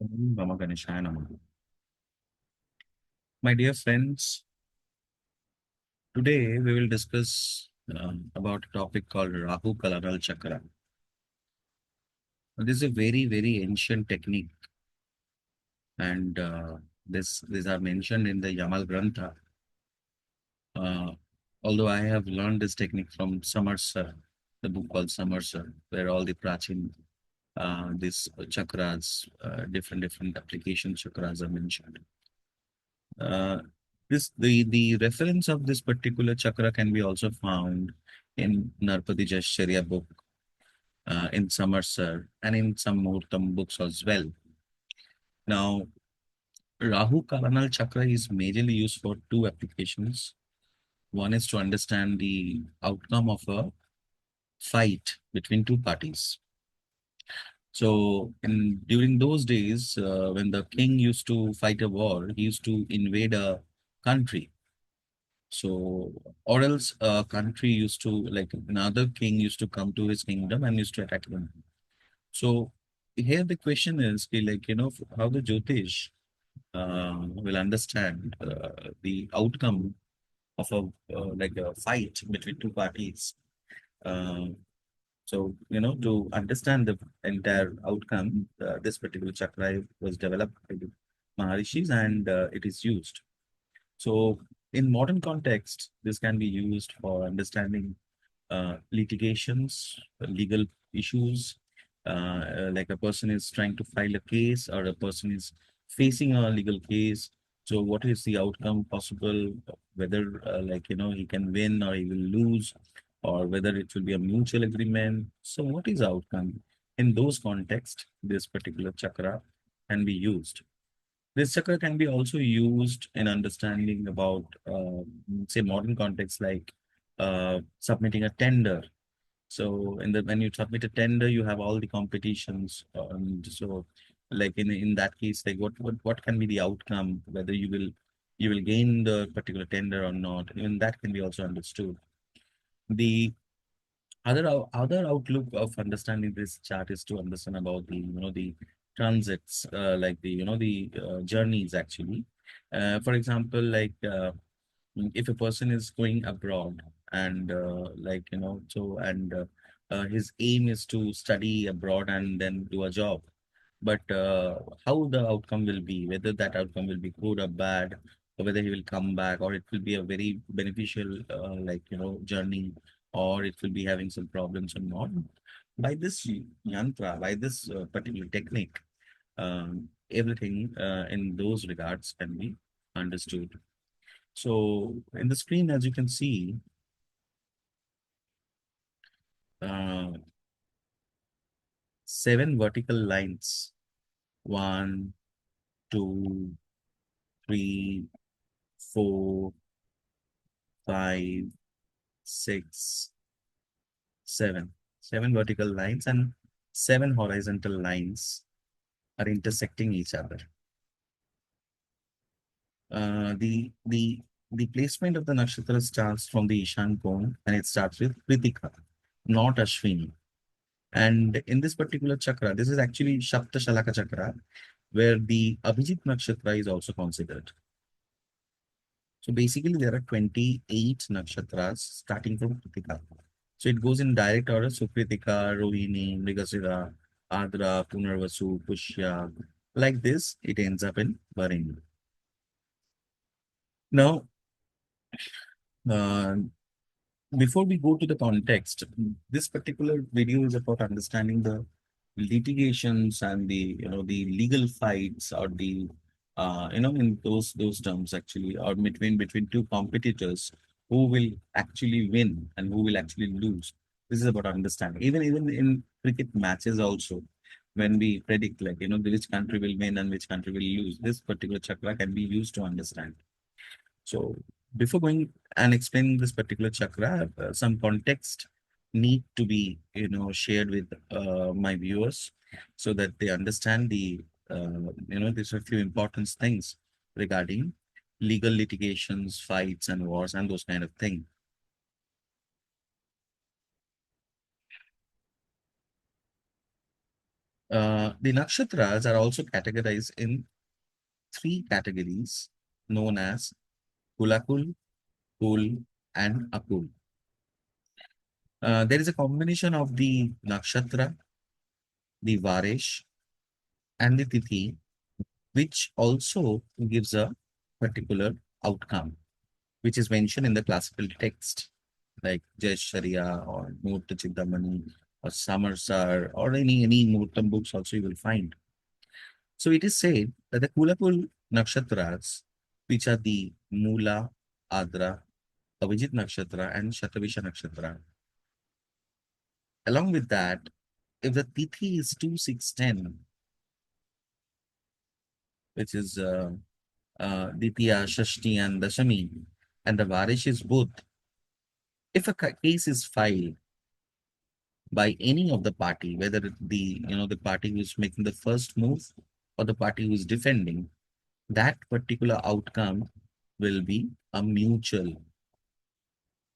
Om Namo Ganeshaya Namaha. My dear friends, today we will discuss about a topic called Rahu Kalanal Chakra. This is a very ancient technique, and these are mentioned in the Yamal Grantha. Uh, Although I have learned this technique from Samarsa, the book called Samarsa, where all the Prachin these chakras, different application chakras are mentioned. Uh, the reference of this particular chakra can be also found in Narpati Jashcharya book, in Samarsar, and in some Mahurtam books as well. Now, Rahu Kalanal Chakra is majorly used for two applications. One is to understand the outcome of a fight between two parties. So, in during those days, when the king used to fight a war, he used to invade a country. So, or else a country used to, like another king used to come to his kingdom and used to attack him. So, here the question is, like, how the Jyotish will understand the outcome of a fight between two parties. Uh, so, to understand the entire outcome, this particular chakra was developed by the Maharishis and it is used. So, in modern context, this can be used for understanding litigations, legal issues, like a person is trying to file a case or a person is facing a legal case. So, what is the outcome possible? Whether, he can win or he will lose, or whether it will be a mutual agreement. So, what is the outcome? In those contexts, this particular chakra can be used. This chakra can be also used in understanding about, say, modern context like submitting a tender. So, when you submit a tender, you have all the competitions. So, like in that case, like what can be the outcome? Whether you will gain the particular tender or not. Even that can be also understood. The other outlook of understanding this chart is to understand about the transits, like the journeys actually. For example, like if a person is going abroad and his aim is to study abroad and then do a job, but how the outcome will be, whether that outcome will be good or bad, or whether he will come back, or it will be a very beneficial journey, or it will be having some problems or not. By this yantra, by this particular technique, everything in those regards can be understood. So in the screen, as you can see, uh, 7 vertical lines. One, two, three, 4, 5, 6, 7. 7 vertical lines and 7 horizontal lines are intersecting each other. The placement of the nakshatra starts from the Ishan cone and it starts with Kritika, not Ashwini. And in this particular chakra, this is actually Shapta Shalaka chakra, where the Abhijit nakshatra is also considered. So basically, there are 28 nakshatras starting from Kritika. So it goes in direct order. So Kritika, Rohini, Mrigasira, Adra, Punarvasu, Pushya. Like this, it ends up in Bharini. Now, uh, before we go to the context, this particular video is about understanding the litigations and the legal fights or the in those terms actually, or between two competitors, who will actually win and who will actually lose. This is about understanding. Even in cricket matches also, when we predict like which country will win and which country will lose, this particular chakra can be used to understand. So before going and explaining this particular chakra, some context need to be shared with my viewers so that they understand there's a few important things regarding legal litigations, fights, and wars, and those kind of things. The nakshatras are also categorized in three categories known as Kulakul, Kul, and Akul. There is a combination of the nakshatra, the varesh, and the tithi, which also gives a particular outcome, which is mentioned in the classical text, like Jai Sharia or Murta Chidamani or Samarsar or any Mahurtam books also you will find. So it is said that the Kulakul nakshatras, which are the Mula, Adra, Avijit nakshatra, and Shatavisha nakshatra, along with that, if the tithi is 2, 6, 10, which is Ditya, Shashti, and Dashami, and the Varish is both, if a case is filed by any of the party, whether it the the party who is making the first move or the party who is defending, that particular outcome will be a mutual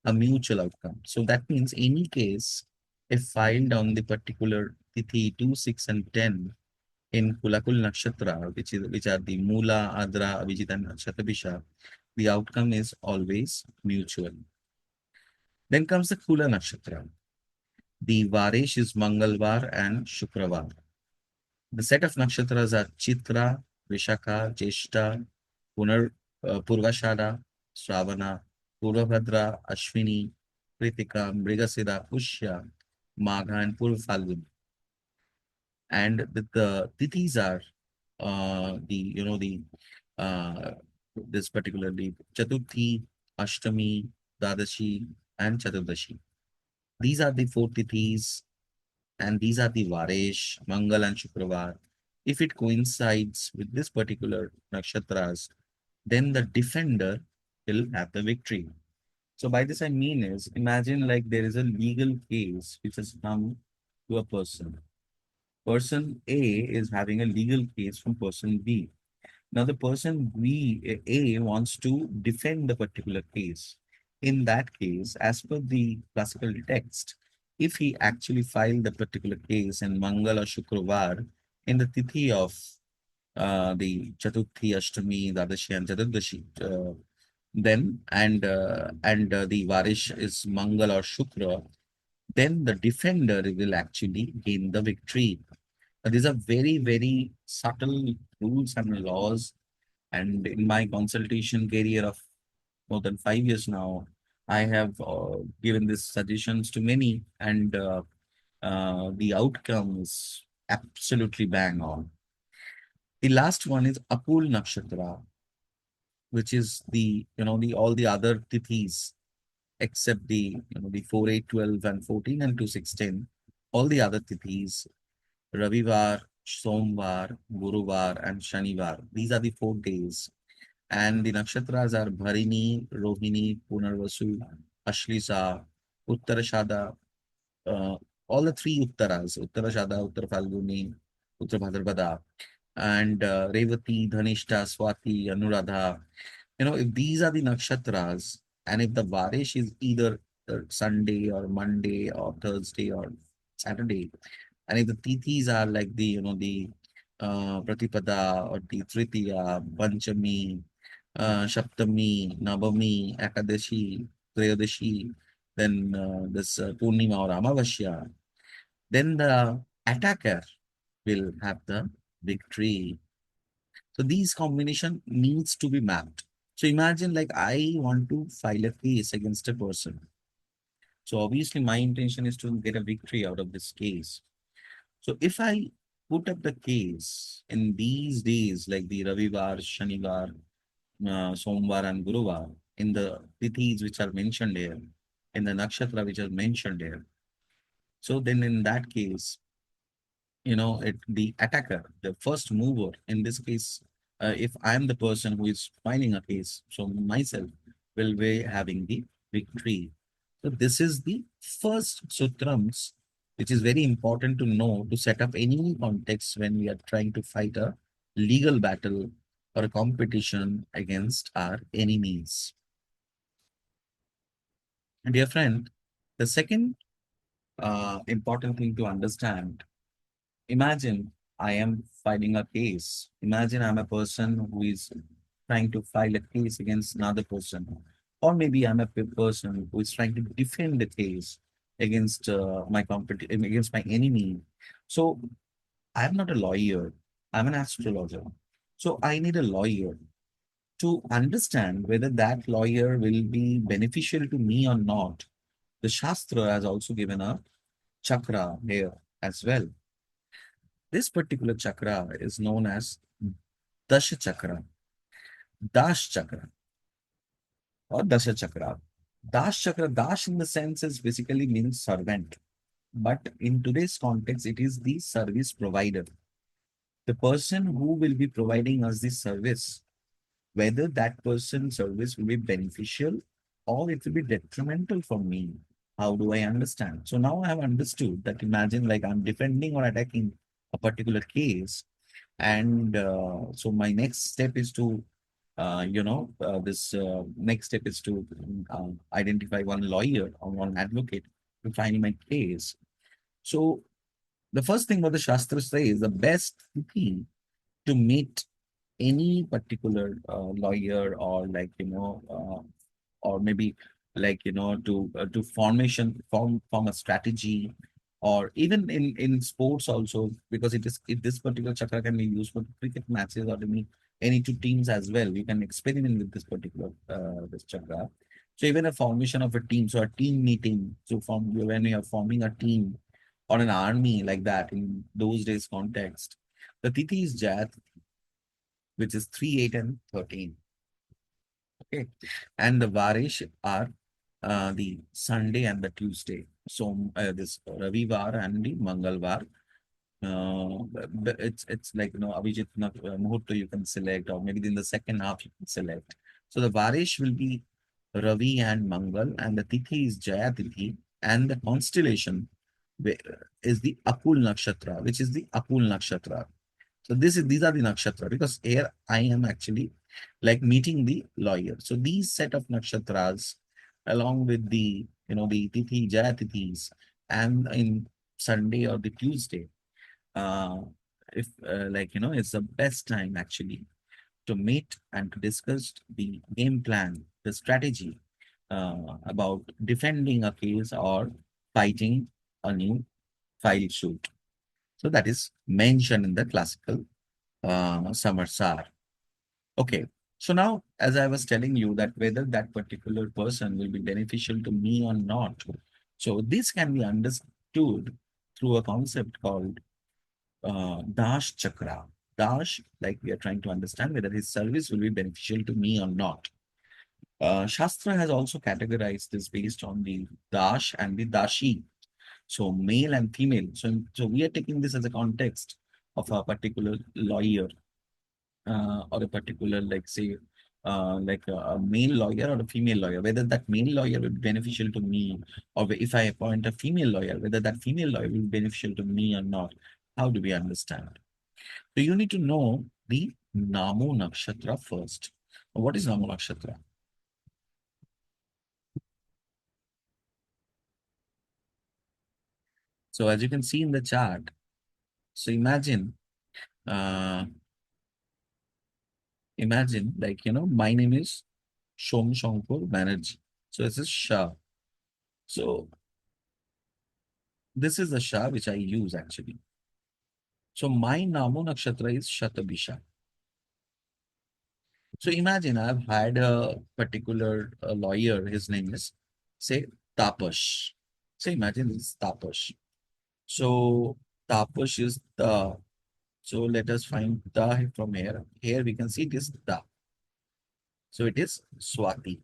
outcome. So that means any case, if filed on the particular tithi 2, 6, and 10 in Kulakul Nakshatra, which are the Mula, Adra, Avijit, and Shatabisha, the outcome is always mutual. Then comes the Kula Nakshatra. The Varesh is Mangalvar and Shukravar. The set of nakshatras are Chitra, Vishakha, Jeshta, Purvashada, Shravana, Purvabhadra, Ashwini, Kritika, Mrigasira, Pushya, Magha, and Purvafalgun. And the tithis are the this particularly Chaturthi, Ashtami, Dadashi, and Chaturdashi. These are the four tithis, and these are the Varesh, Mangal, and Shukravar. If it coincides with this particular nakshatras, then the defender will have the victory. So by this I mean is, imagine like there is a legal case which has come to a person. Person A is having a legal case from person B. Now the person A wants to defend the particular case. In that case, as per the classical text, if he actually filed the particular case in Mangal or Shukravar in the tithi of the Chaturthi, Ashtami, Dadashi, and Chaturdashi, then and the Varish is Mangal or Shukra, then the defender will actually gain the victory. These are very, very subtle rules and laws. And in my consultation career of more than 5 years now, I have given these suggestions to many, and the outcome is absolutely bang on. The last one is Akul Nakshatra, which is the all the other tithis except the 4, 8, 12, and 14, and 2, 16. All the other tithis, Ravivar, Somvar, Guruvar, and Shanivar. These are the 4 days. And the nakshatras are Bharini, Rohini, Punarvasu, Ashlisa, Uttarashada, uh, all the three Uttaras, Uttarashada, Uttar Falguni, Uttar Bhadrapada, and Revati, Dhanishta, Swati, Anuradha. If these are the nakshatras, and if the Varish is either Sunday or Monday or Thursday or Saturday, and if the Tithis are like the Pratipada or the Tritiya, Panchami, Saptami, Navami, Ekadashi, Trayadashi, then this Purnima or Amavasya, then the attacker will have the victory. So these combination needs to be mapped. So imagine like I want to file a case against a person. So obviously my intention is to get a victory out of this case. So if I put up the case in these days like the Ravivar, Shanivar, Somvar, and Guruvar, in the tithis which are mentioned here, in the nakshatra which are mentioned here, so then in that case, the attacker, the first mover, in this case, if I am the person who is filing a case, so myself will be having the victory. So this is the first sutrams, which is very important to know to set up any context when we are trying to fight a legal battle or a competition against our enemies. And dear friend, the second important thing to understand Imagine I am filing a case. Imagine I'm a person who is trying to file a case against another person. Or maybe I'm a person who is trying to defend the case against against my enemy. So I'm not a lawyer. I'm an astrologer. So I need a lawyer to understand whether that lawyer will be beneficial to me or not. The Shastra has also given a chakra here as well. This particular chakra is known as Dasha Chakra, Daas Chakra, or Dasha Chakra. Daas Chakra, Dash in the sense is basically means servant. But in today's context, it is the service provider. The person who will be providing us this service, whether that person's service will be beneficial or it will be detrimental for me. How do I understand? So now I have understood that imagine like I'm defending or attacking a particular case. And so my next step is to, this next step is to identify one lawyer or one advocate to find my case. So the first thing what the Shastra says, the best thing to meet any particular lawyer or or maybe to form a strategy, or even in sports also, because this particular chakra can be used for cricket matches or any two teams as well. We can experiment with this particular this chakra. So even a formation of a team, so a team meeting, so from when you are forming a team or an army like that in those days context, the tithi is Jat, which is 3, 8, and 13. Okay. And the Varish are the Sunday and the Tuesday. So this Ravivar and the Mangalvar. It's like Abhijit Muhurta you can select, or maybe in the second half you can select. So the Varish will be Ravi and Mangal, and the Tithi is Jaya Tithi, and the constellation is the Akul Nakshatra, which is the Akul Nakshatra. So these are the nakshatra, because here I am actually like meeting the lawyer. So these set of nakshatras, along with the the tithi jaya tithis, and in Sunday or the Tuesday, uh, if it's the best time actually to meet and to discuss the game plan, the strategy about defending a case or fighting a new file suit. So that is mentioned in the classical Samarsar. Okay. So now, as I was telling you that whether that particular person will be beneficial to me or not, so this can be understood through a concept called Daas Chakra. Dash, like we are trying to understand whether his service will be beneficial to me or not. Shastra has also categorized this based on the Dash and the Dashi, so male and female. So we are taking this as a context of a particular lawyer, or a particular, like say, like a male lawyer or a female lawyer, whether that male lawyer will be beneficial to me, or if I appoint a female lawyer, whether that female lawyer will be beneficial to me or not. How do we understand? So you need to know the Namo Nakshatra first. What is Namo Nakshatra? So as you can see in the chart, so uh, imagine like, my name is Som Shankar Banerjee. So this is Shah. So this is the Shah which I use actually. So my Namo Nakshatra is Shatabisha. So imagine I've had a particular lawyer, his name is, say, Tapash. So imagine this is Tapash. So Tapash is the, so let us find the from here. Here we can see it is the. So it is Swati.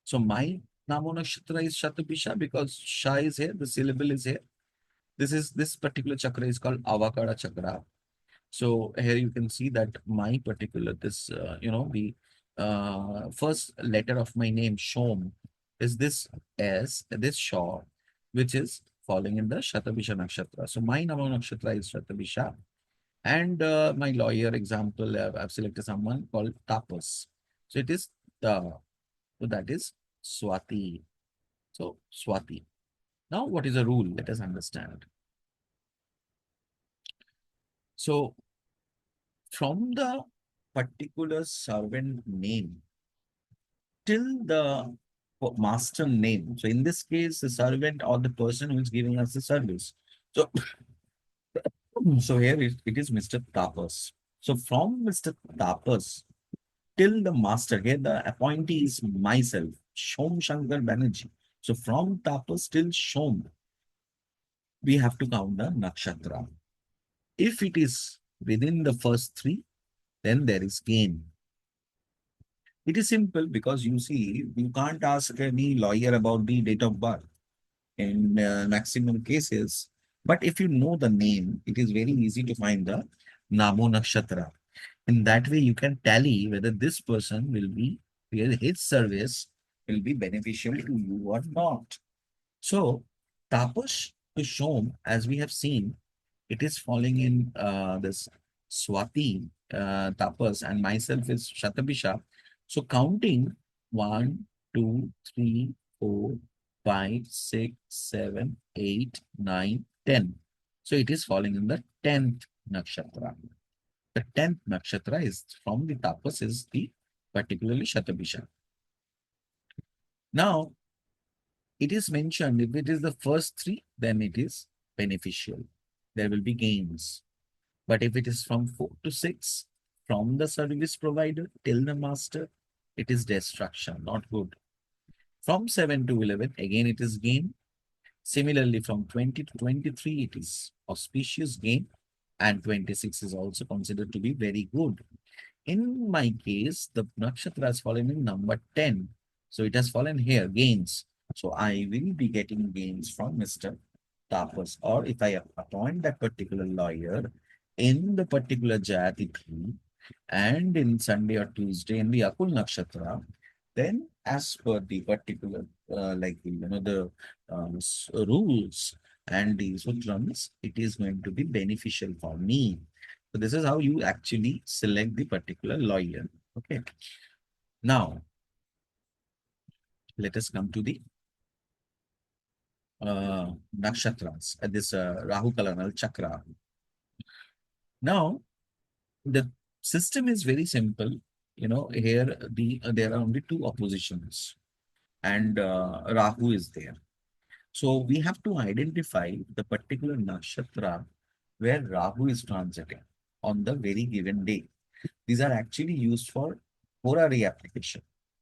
So my Namo Nakshatra is Shatabisha because Sha is here, the syllable is here. This particular chakra is called Avakara Chakra. So here you can see that my particular the first letter of my name Shom is this S, this Shaw, which is falling in the Shatabisha Nakshatra. So my Nama Nakshatra is Shatabisha, and my lawyer example, I've selected someone called Tapas. So it is the, so that is Swati. So Swati. Now what is the rule? Let us understand. So from the particular servant name till the master name. So in this case, the servant or the person who is giving us the service. So, so here it is Mr. Tapas. So from Mr. Tapas till the master, here the appointee is myself, Som Shankar Banerjee. So from Tapas till Shom, we have to count the nakshatra. If it is within the first three, then there is gain. It is simple because you see, you can't ask any lawyer about the date of birth in maximum cases. But if you know the name, it is very easy to find the Namo Nakshatra. In that way, you can tally whether this person will be, whether his service will be beneficial to you or not. So, Tapas to Shom, as we have seen, it is falling in this Swati Tapas, and myself is Shatabisha. So, counting 1, 2, 3, 4, 5, 6, 7, 8, 9, 10. So, it is falling in the 10th nakshatra. The 10th nakshatra is from the Tapas, is the particularly Shatabisha. Now, it is mentioned if it is the first three, then it is beneficial. There will be gains. But if it is from 4 to 6, from the service provider till the master, it is destruction, not good. From 7 to 11, again it is gain. Similarly, from 20 to 23, it is auspicious gain. And 26 is also considered to be very good. In my case, the nakshatra has fallen in number 10. So it has fallen here, gains. So I will be getting gains from Mr. Tapas. Or if I appoint that particular lawyer in the particular Jayatithi and in Sunday or Tuesday in the Akul Nakshatra, then as per the particular, the rules and the sutrams, it is going to be beneficial for me. So this is how you actually select the particular lawyer. Okay. Now, let us come to the nakshatras at this Rahu Kalanal Chakra. Now, the system is very simple. Here there are only two oppositions, and Rahu is there. So we have to identify the particular nakshatra where Rahu is transiting on the very given day. These are actually used for horary application,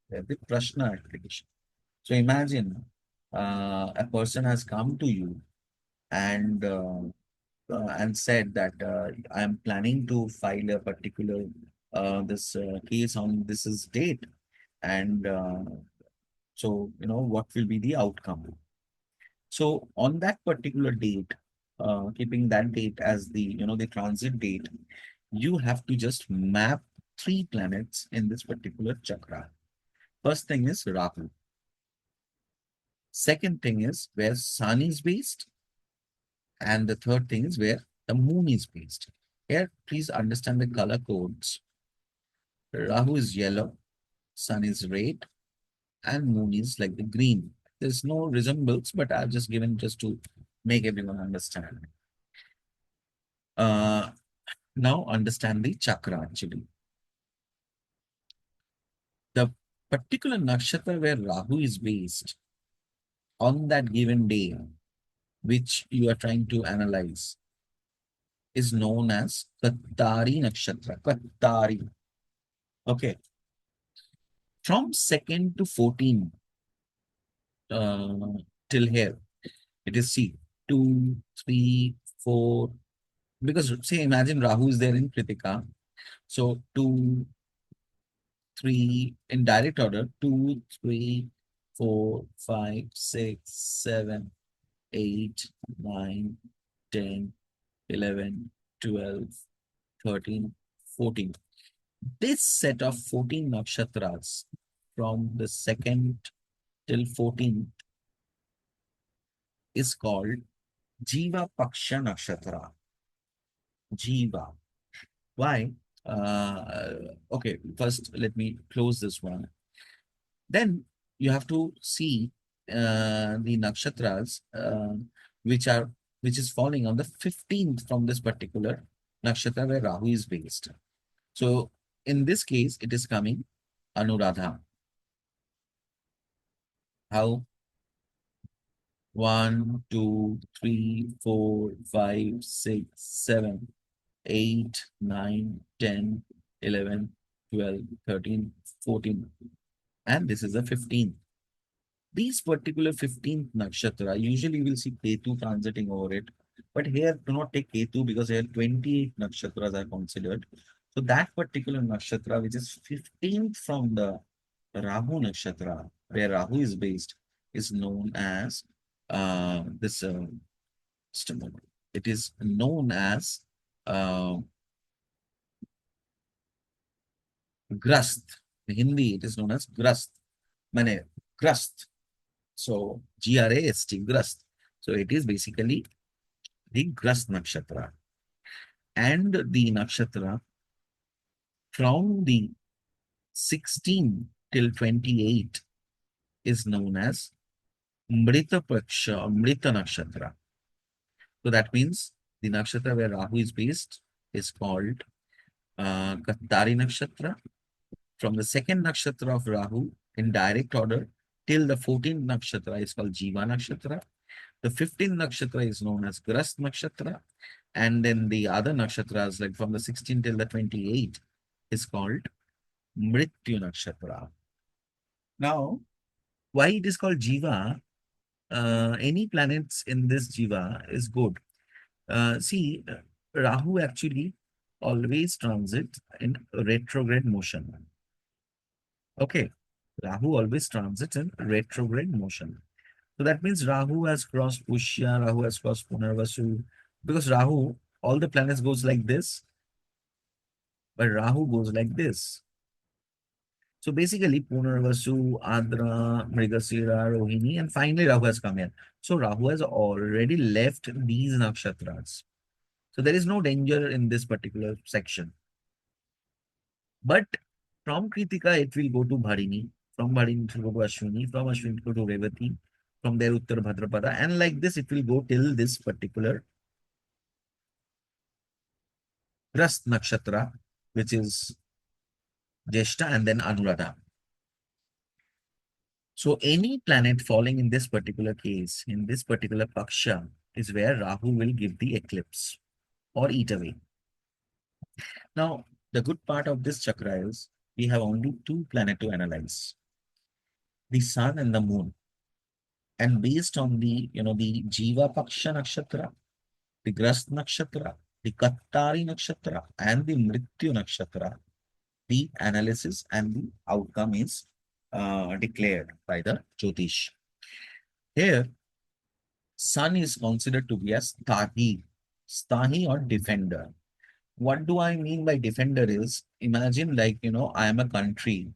the Prashna application. So imagine a person has come to you and said that I am planning to file a particular this case on this is date, and so what will be the outcome. So on that particular date, keeping that date as the the transit date, you have to just map three planets in this particular chakra. First thing is Rahu. Second thing is where Sun is based. And the third thing is where the moon is based. Here, please understand the color codes. Rahu is yellow, Sun is red, and moon is like the green. There's no resemblance, but I've just given just to make everyone understand. Uh, Now understand the chakra actually. The particular nakshatra where Rahu is based on that given day, which you are trying to analyze, is known as Kattari nakshatra. Kattari. Okay. From 2nd to 14 uh, till here, it is C, 2, 3, 4. Because say, imagine Rahu is there in Kritika. So 2, 3 in direct order, 2, 3, 4, 5, 6, 7, 8, 9, 10, 11, 12, 13, 14. This set of 14 nakshatras from the 2nd till 14th is called Jiva Paksha Nakshatra. Jiva. Why? Okay, first let me close this one. Then you have to see the nakshatras which is falling on the 15th from this particular nakshatra where Rahu is based. So in this case, it is coming Anuradha. How? 1, 2, 3, 4, 5, 6, 7, 8, 9, 10, 11, 12, 13, 14. And this is the 15th. These particular 15th nakshatra, usually we'll see Ketu transiting over it. But here, do not take Ketu because here 28 nakshatras are considered. So that particular nakshatra, which is 15th from the Rahu nakshatra, where Rahu is based, is known as this. Just a moment. It is known as uh, Grast. In Hindi, it is known as Grast. Mane, Grast. So Grast, Grast. So it is basically the Grast nakshatra. And the nakshatra from the 16 till 28 is known as Mrita Paksha, Mrita nakshatra. So that means the nakshatra where Rahu is based is called Kattari nakshatra. From the second nakshatra of Rahu in direct order till the 14th nakshatra is called Jiva nakshatra. The 15th nakshatra is known as Grast nakshatra. And then the other nakshatras, like from the 16 till the 28, is called Mrityu nakshatra. Now, why it is called Jiva? Any planets in this Jiva is good. See, Rahu actually always transit in retrograde motion. Okay, Rahu always transits in retrograde motion. So that means Rahu has crossed Pushya, Rahu has crossed Punarvasu. Because Rahu, all the planets goes like this, but Rahu goes like this. So basically, Punarvasu, Adra, Mrigasira, Rohini, and finally Rahu has come here. So Rahu has already left these nakshatras. So there is no danger in this particular section. But from Kritika, it will go to Bharini. From Bharini, it will go to Ashwini. From Ashwini, it will go to Revati. From there, Uttar Bhadrapada. And like this, it will go till this particular Rast Nakshatra, which is Jeshta and then Anuradha. So any planet falling in this particular case, in this particular Paksha, is where Rahu will give the eclipse or eat away. Now, the good part of this chakra is we have only two planets to analyze, the sun and the moon. And based on the Jiva Paksha Nakshatra, the Grast Nakshatra, the Kattari Nakshatra, and the Mrityu Nakshatra, the analysis and the outcome is declared by the Jyotish. Here, sun is considered to be a Stahi or defender. What do I mean by defender is, imagine like, I am a country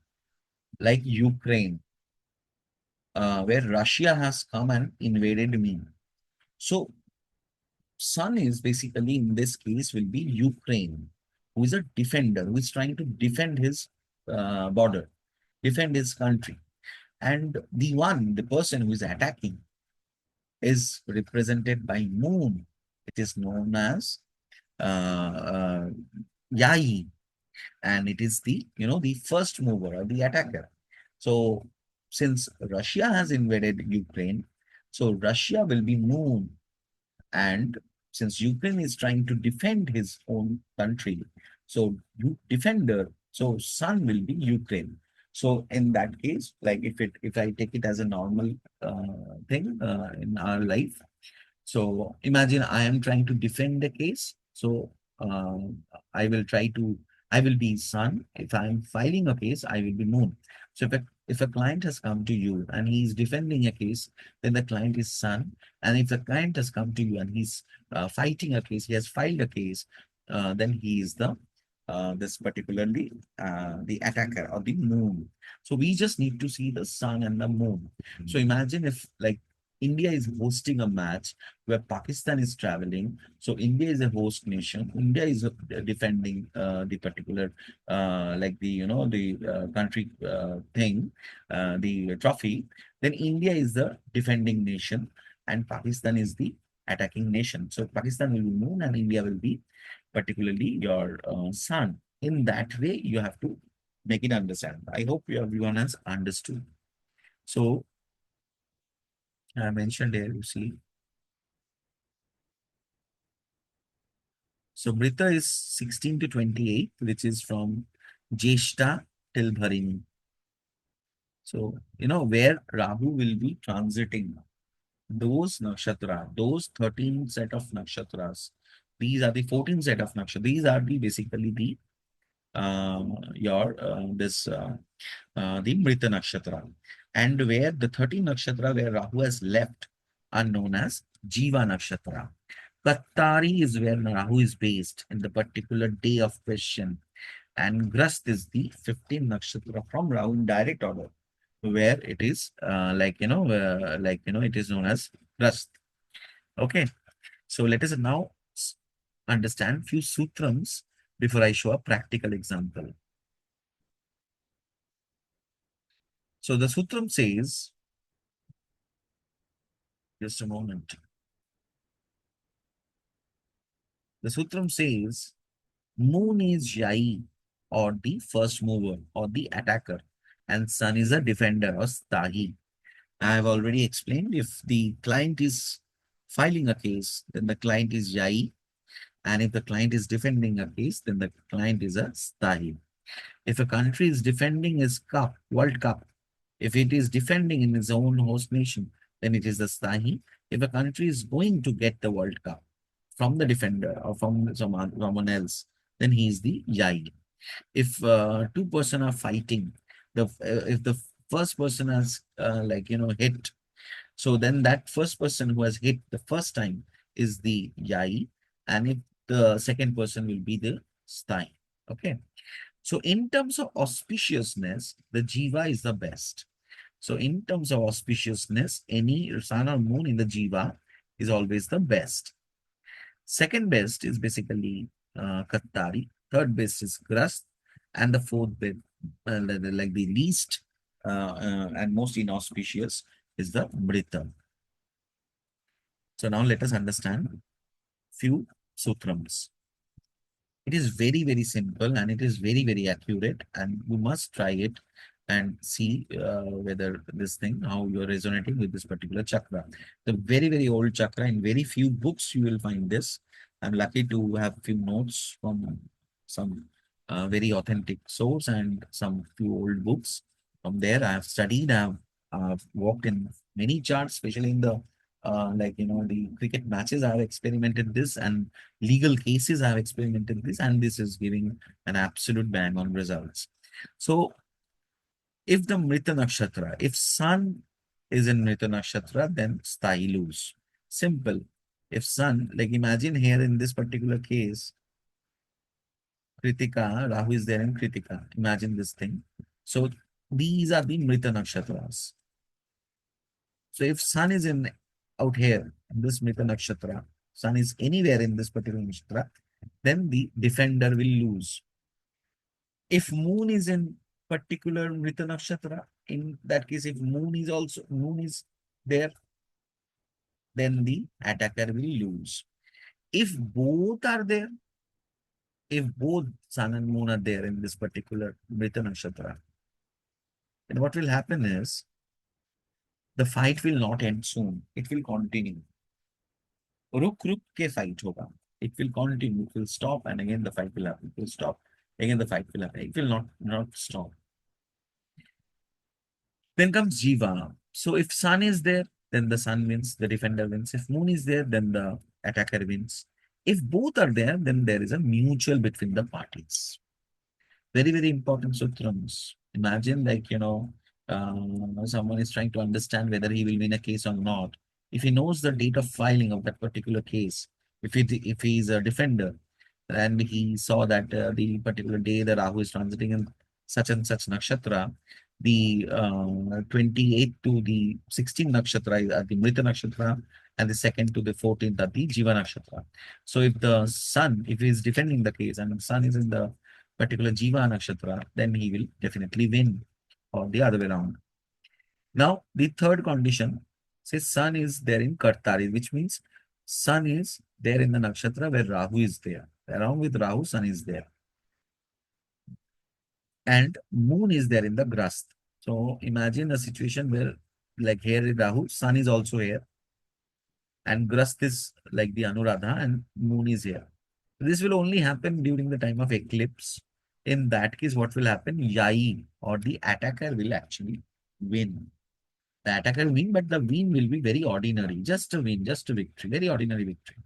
like Ukraine, where Russia has come and invaded me. So sun is basically in this case will be Ukraine, who is a defender, who is trying to defend his border, defend his country. And the person who is attacking is represented by moon. It is known as Yai, and it is the first mover or the attacker. So since Russia has invaded Ukraine, so Russia will be moon, and since Ukraine is trying to defend his own country, so defender, so sun will be Ukraine. So in that case, like if I take it as a normal thing in our life, so imagine I am trying to defend the case. So uh, I will try to, I will be sun. If I am filing a case, I will be moon. So if a client has come to you and he is defending a case, then the client is sun. And if the client has come to you and he's fighting a case, he has filed a case, then he is this particularly the attacker or the moon. So we just need to see the sun and the moon. So imagine if like India is hosting a match where Pakistan is traveling. So India is a host nation. India is defending the particular like the country thing, the trophy. Then India is the defending nation, and Pakistan is the attacking nation. So Pakistan will be moon, and India will be particularly your sun. In that way, you have to make it understand. I hope everyone has understood. So I mentioned here, you see. So Mrita is 16 to 28, which is from Jeshta till Bharini. So, where Rahu will be transiting those nakshatra, those 13 set of nakshatras. These are the 14 set of nakshatras. These are the basically the your this the Mrita nakshatra. And where the 13 nakshatra where Rahu has left are known as Jiva nakshatra. Kattari is where Rahu is based in the particular day of question. And Grast is the 15th nakshatra from Rahu in direct order, where it is it is known as Grast. Okay. So let us now understand few sutrams before I show a practical example. So the sutram says, just a moment. The sutram says, Moon is Yai, or the first mover, or the attacker, and Sun is a defender, or Stahi. I have already explained, if the client is filing a case, then the client is Yai, and if the client is defending a case, then the client is a Stahi. If a country is defending its cup, World Cup, if it is defending in its own host nation, then it is the Stahi. If a country is going to get the World Cup from the defender or from someone else, then he is the Yai. If two person are fighting, if the first person has hit, so then that first person who has hit the first time is the Yai, and if the second person will be the Stai. Okay. So in terms of auspiciousness, the Jiva is the best. So in terms of auspiciousness, any sun or moon in the Jiva is always the best. Second best is basically Kattari. Third best is Grast. And the fourth best, like the least and most inauspicious, is the Mrita. So now let us understand few sutrams. It is very, very simple and it is very, very accurate, and you must try it and see whether this thing, how you're resonating with this particular chakra. The very, very old chakra, in very few books you will find this. I'm lucky to have few notes from some very authentic source and some few old books. From there, I have studied, I've worked in many charts, especially in the the cricket matches. I have experimented this, and legal cases I have experimented this, and this is giving an absolute bang on results. So if the Mrita Nakshatra, if Sun is in Mrita Nakshatra, then Stai lose. Simple. If Sun, like imagine here in this particular case, Kritika, Rahu is there in Kritika. Imagine this thing. So these are the Mrita Nakshatras. So if Sun is in out here in this Mrita Nakshatra, Sun is anywhere in this particular nakshatra, then the defender will lose. If Moon is in particular Mrita Nakshatra, in that case, if Moon is there, then the attacker will lose. If both are there, if both Sun and Moon are there in this particular Mrita Nakshatra, then what will happen is the fight will not end soon. It will continue. रुक रुक के fight होगा. It will continue. It will stop, and again the fight will happen. It will stop. Again the fight will happen. It will not stop. Then comes Jiva. So if Sun is there, then the Sun wins. The defender wins. If Moon is there, then the attacker wins. If both are there, then there is a mutual between the parties. Very, very important sutrams. Imagine someone is trying to understand whether he will win a case or not. If he knows the date of filing of that particular case, if he is a defender and he saw that the particular day the Rahu is transiting in such and such nakshatra, the 28th to the 16th nakshatra are the Mrita nakshatra, and the 2nd to the 14th are the Jiva nakshatra. So if the Sun, if he is defending the case and the Sun is in the particular Jiva nakshatra, then he will definitely win, or the other way around. Now, the third condition says Sun is there in Kartari, which means Sun is there in the nakshatra where Rahu is there. Along with Rahu, Sun is there. And Moon is there in the Grasth. So imagine a situation where, like here is Rahu, Sun is also here, and Grasth is like the Anuradha, and Moon is here. This will only happen during the time of eclipse. In that case, what will happen? Yai, or the attacker, will actually win. The attacker will win, but the win will be very ordinary. Just a win, just a victory, very ordinary victory.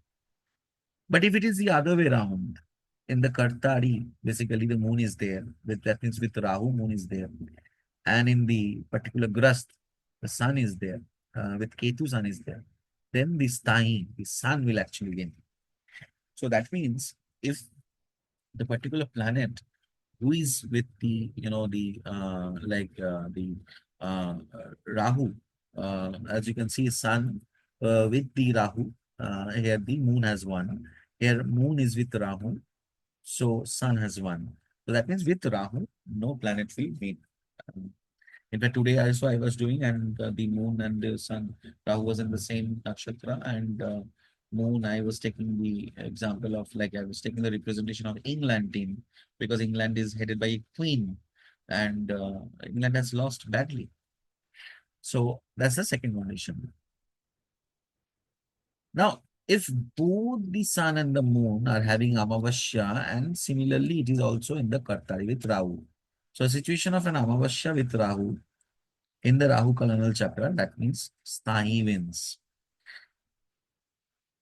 But if it is the other way around, in the Kartari, basically the moon is there. That means with Rahu, moon is there. And in the particular Grasth, the sun is there. With Ketu, sun is there. Then the Sthahi, the sun will actually win. So that means if the particular planet who is with the, the Rahu, as you can see, sun with the Rahu, here the moon has one. Here moon is with Rahu, so sun has one. So that means with Rahu, no planet will win. Um, In fact, today also I was doing, and the moon and the sun, Rahu was in the same nakshatra, and moon, I was taking the example of, like, I was taking the representation of England team, because England is headed by a queen, and England has lost badly. So that's the second condition. Now, if both the sun and the moon are having Amavasya, and similarly it is also in the Kartari with Rahu. So a situation of an Amavasya with Rahu in the Rahu Kalanal Chakra, that means Sthahi wins.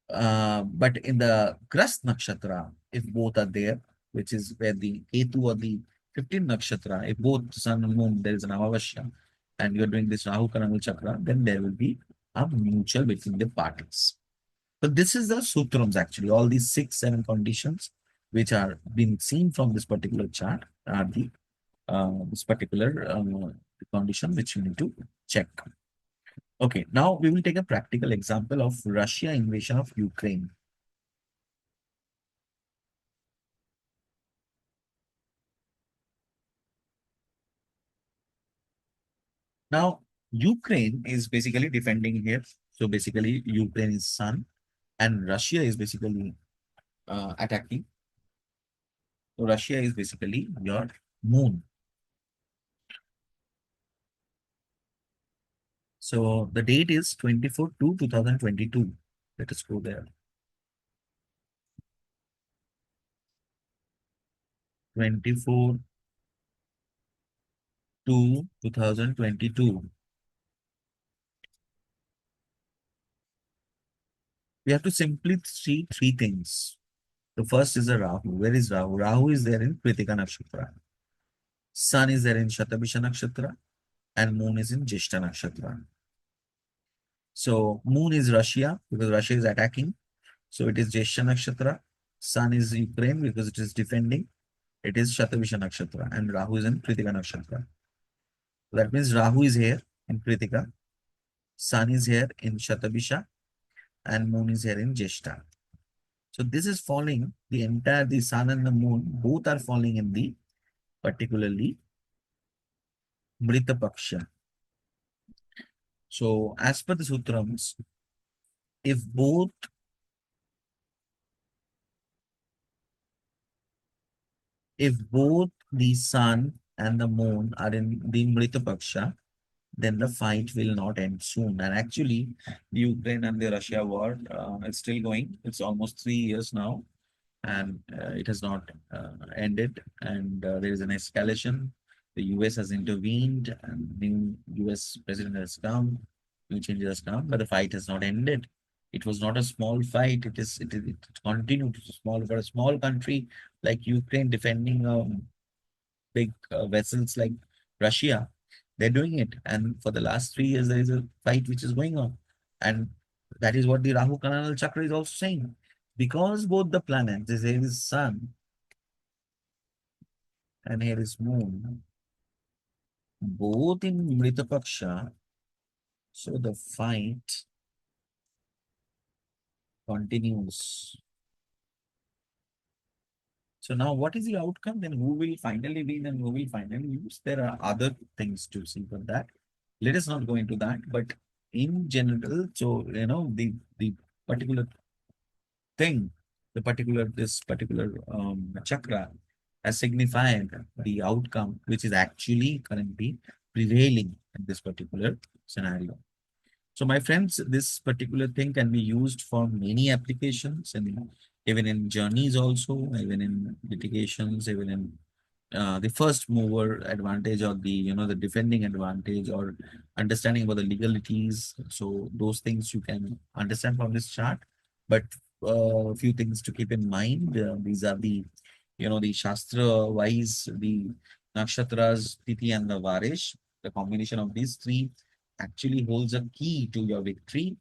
But in the Grasth Nakshatra, if both are there, which is where the Ketu or the 15th Nakshatra, if both Sun and Moon, there is an Amavasya, and you're doing this Rahu Kalanal Chakra, then there will be a mutual between the parties. So this is the Sutrams actually. All these 6, 7 conditions which are being seen from this particular chart are the this particular condition which you need to check. Okay, now we will take a practical example of Russia invasion of Ukraine. Now, Ukraine is basically defending here. So basically, Ukraine is sun, and Russia is basically attacking. So Russia is basically your moon. So the date is 24/2/2022. Let us go there. 24/2/2022. We have to simply see three things. The first is a Rahu. Where is Rahu? Rahu is there in Kritika Nakshatra. Sun is there in Shatabisha Nakshatra, and Moon is in Jeshta Nakshatra. So Moon is Russia because Russia is attacking. So it is Jeshta Nakshatra. Sun is Ukraine because it is defending. It is Shatabisha Nakshatra, and Rahu is in Kritika Nakshatra. So that means Rahu is here in Kritika, Sun is here in Shatabisha, and Moon is here in Jeshta. So this is falling, the Sun and the Moon, both are falling in the particularly Mrita Paksha. So as per the Sutrams, if both the Sun and the Moon are in the Mrita Paksha, then the fight will not end soon. And actually, the Ukraine and the Russia war is still going. It's almost 3 years now, and it has not ended. And there is an escalation. The US has intervened, and new US president has come, new changes has come, but the fight has not ended. It was not a small fight. It continued. It's small for a small country like Ukraine defending big vessels like Russia. They're doing it, and for the last 3 years, there is a fight which is going on, and that is what the Rahu Kalanal Chakra is also saying. Because both the planets, here is Sun and here is Moon, both in Mrita Paksha, so the fight continues. So now what is the outcome? Then who will finally win and who will finally lose? There are other things to see for that. Let us not go into that, but in general, so the particular thing this particular chakra has signified the outcome which is actually currently prevailing in this particular scenario. So, my friends, this particular thing can be used for many applications, and even in journeys, also, even in litigations, even in the first mover advantage, or the the defending advantage, or understanding about the legalities. So those things you can understand from this chart. But a few things to keep in mind. These are the the shastra wise, the nakshatras, Titi and the Varish. The combination of these three actually holds a key to your victory.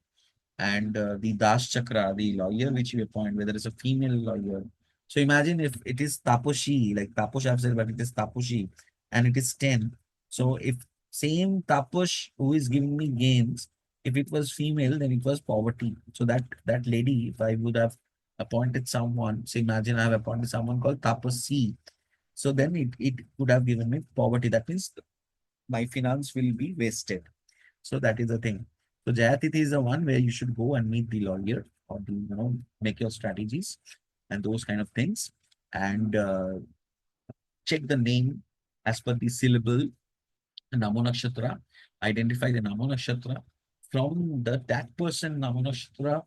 And the Daas Chakra, the lawyer which you appoint, whether it's a female lawyer. So imagine if it is Taposhi, like Taposh I've said, but it is Taposhi, and it is 10. So if same Taposh who is giving me gains, if it was female, then it was poverty. So that lady, if I would have appointed someone, so imagine I have appointed someone called Taposhi. So then it could have given me poverty. That means my finance will be wasted. So that is the thing. So Jayatithi is the one where you should go and meet the lawyer, or the, make your strategies and those kind of things, and check the name as per the syllable Namo Nakshatra. Identify the Namo Nakshatra from that person Namo Nakshatra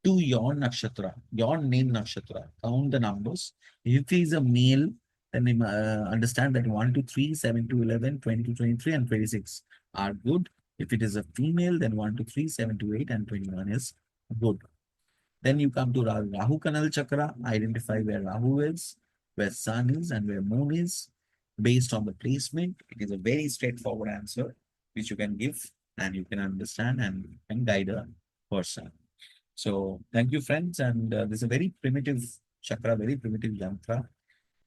to your nakshatra, your name nakshatra. Count the numbers. If he is a male, then understand that 1 to 3, 7 to 11, 20 to 23, and 26 are good. If it is a female, then 1 to 3, 7 to 8, and 21 is good. Then you come to Rahu Kanal Chakra, identify where Rahu is, where Sun is, and where Moon is. Based on the placement, it is a very straightforward answer which you can give, and you can understand and can guide a person. So thank you, friends. And this is a very primitive chakra, very primitive yantra.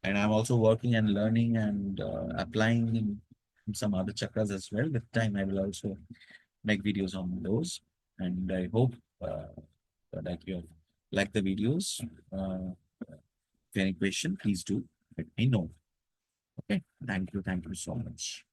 And I'm also working and learning and applying in some other chakras as well. With time, I will also make videos on those. And I hope that you have liked the videos. If you have any question, please do let me know. Okay. Thank you. Thank you so much.